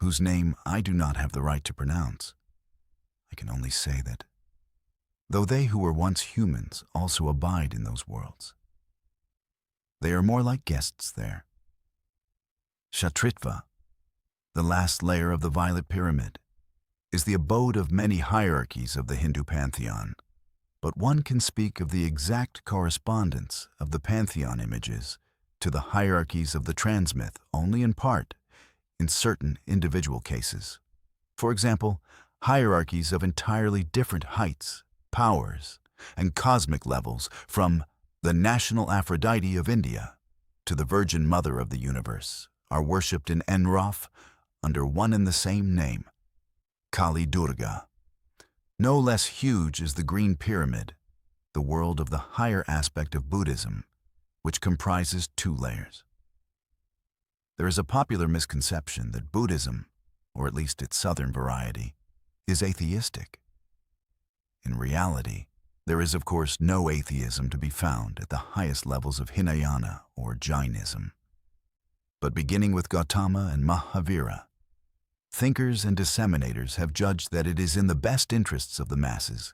whose name I do not have the right to pronounce, I can only say that, though they who were once humans also abide in those worlds, they are more like guests there. Kshatritva, the last layer of the violet pyramid, is the abode of many hierarchies of the Hindu pantheon, but one can speak of the exact correspondence of the pantheon images to the hierarchies of the transmyth only in part, in certain individual cases. For example, hierarchies of entirely different heights, powers, and cosmic levels from the national Aphrodite of India to the Virgin Mother of the universe are worshipped in Enroth under one and the same name, Kali Durga. No less huge is the Green Pyramid, the world of the higher aspect of Buddhism, which comprises two layers. There is a popular misconception that Buddhism, or at least its southern variety, is atheistic. In reality, there is of course no atheism to be found at the highest levels of Hinayana or Jainism. But beginning with Gautama and Mahavira, thinkers and disseminators have judged that it is in the best interests of the masses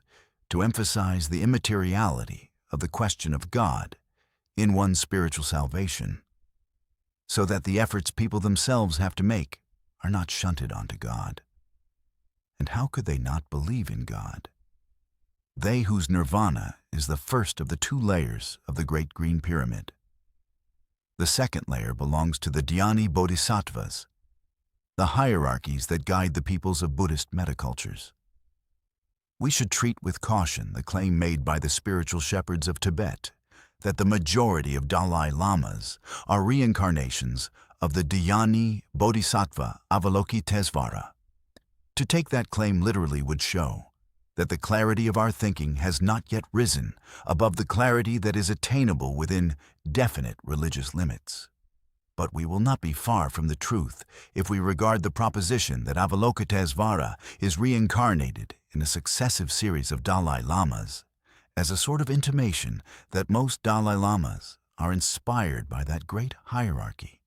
to emphasize the immateriality of the question of God in one's spiritual salvation, so that the efforts people themselves have to make are not shunted onto God. And how could they not believe in God? They whose nirvana is the first of the two layers of the Great Green Pyramid. The second layer belongs to the Dhyani Bodhisattvas, the hierarchies that guide the peoples of Buddhist metacultures. We should treat with caution the claim made by the spiritual shepherds of Tibet that the majority of Dalai Lamas are reincarnations of the Dhyani Bodhisattva Avalokitesvara. To take that claim literally would show that the clarity of our thinking has not yet risen above the clarity that is attainable within definite religious limits. But we will not be far from the truth if we regard the proposition that Avalokitesvara is reincarnated in a successive series of Dalai Lamas as a sort of intimation that most Dalai Lamas are inspired by that great hierarchy,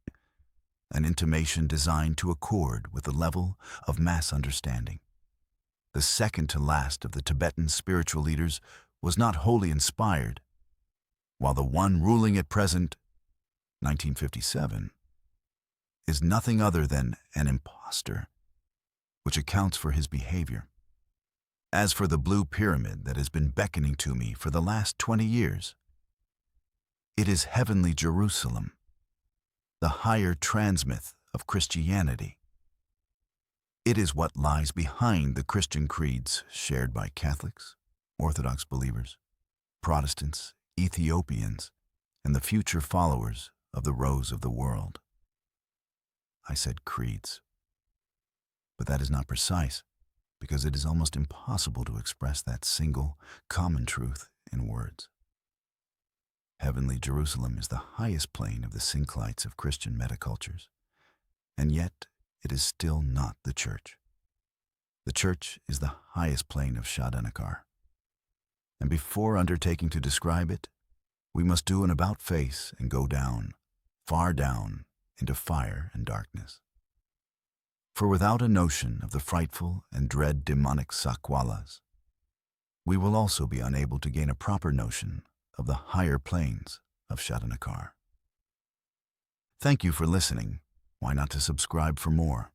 an intimation designed to accord with the level of mass understanding. The second to last of the Tibetan spiritual leaders was not wholly inspired, while the one ruling at present, 1957, is nothing other than an impostor, which accounts for his behavior. As for the blue pyramid that has been beckoning to me for the last 20 years, it is heavenly Jerusalem, the higher transmith of Christianity. It is what lies behind the Christian creeds shared by Catholics, Orthodox believers, Protestants, Ethiopians, and the future followers of the Rose of the World. I said creeds. But that is not precise, because it is almost impossible to express that single, common truth in words. Heavenly Jerusalem is the highest plane of the synclites of Christian metacultures, and yet it is still not the Church. The Church is the highest plane of Shadanakar, and before undertaking to describe it, we must do an about-face and go down, far down, into fire and darkness. For without a notion of the frightful and dread demonic sakwalas, we will also be unable to gain a proper notion of the higher planes of Shadanakar. Thank you for listening. Why not to subscribe for more?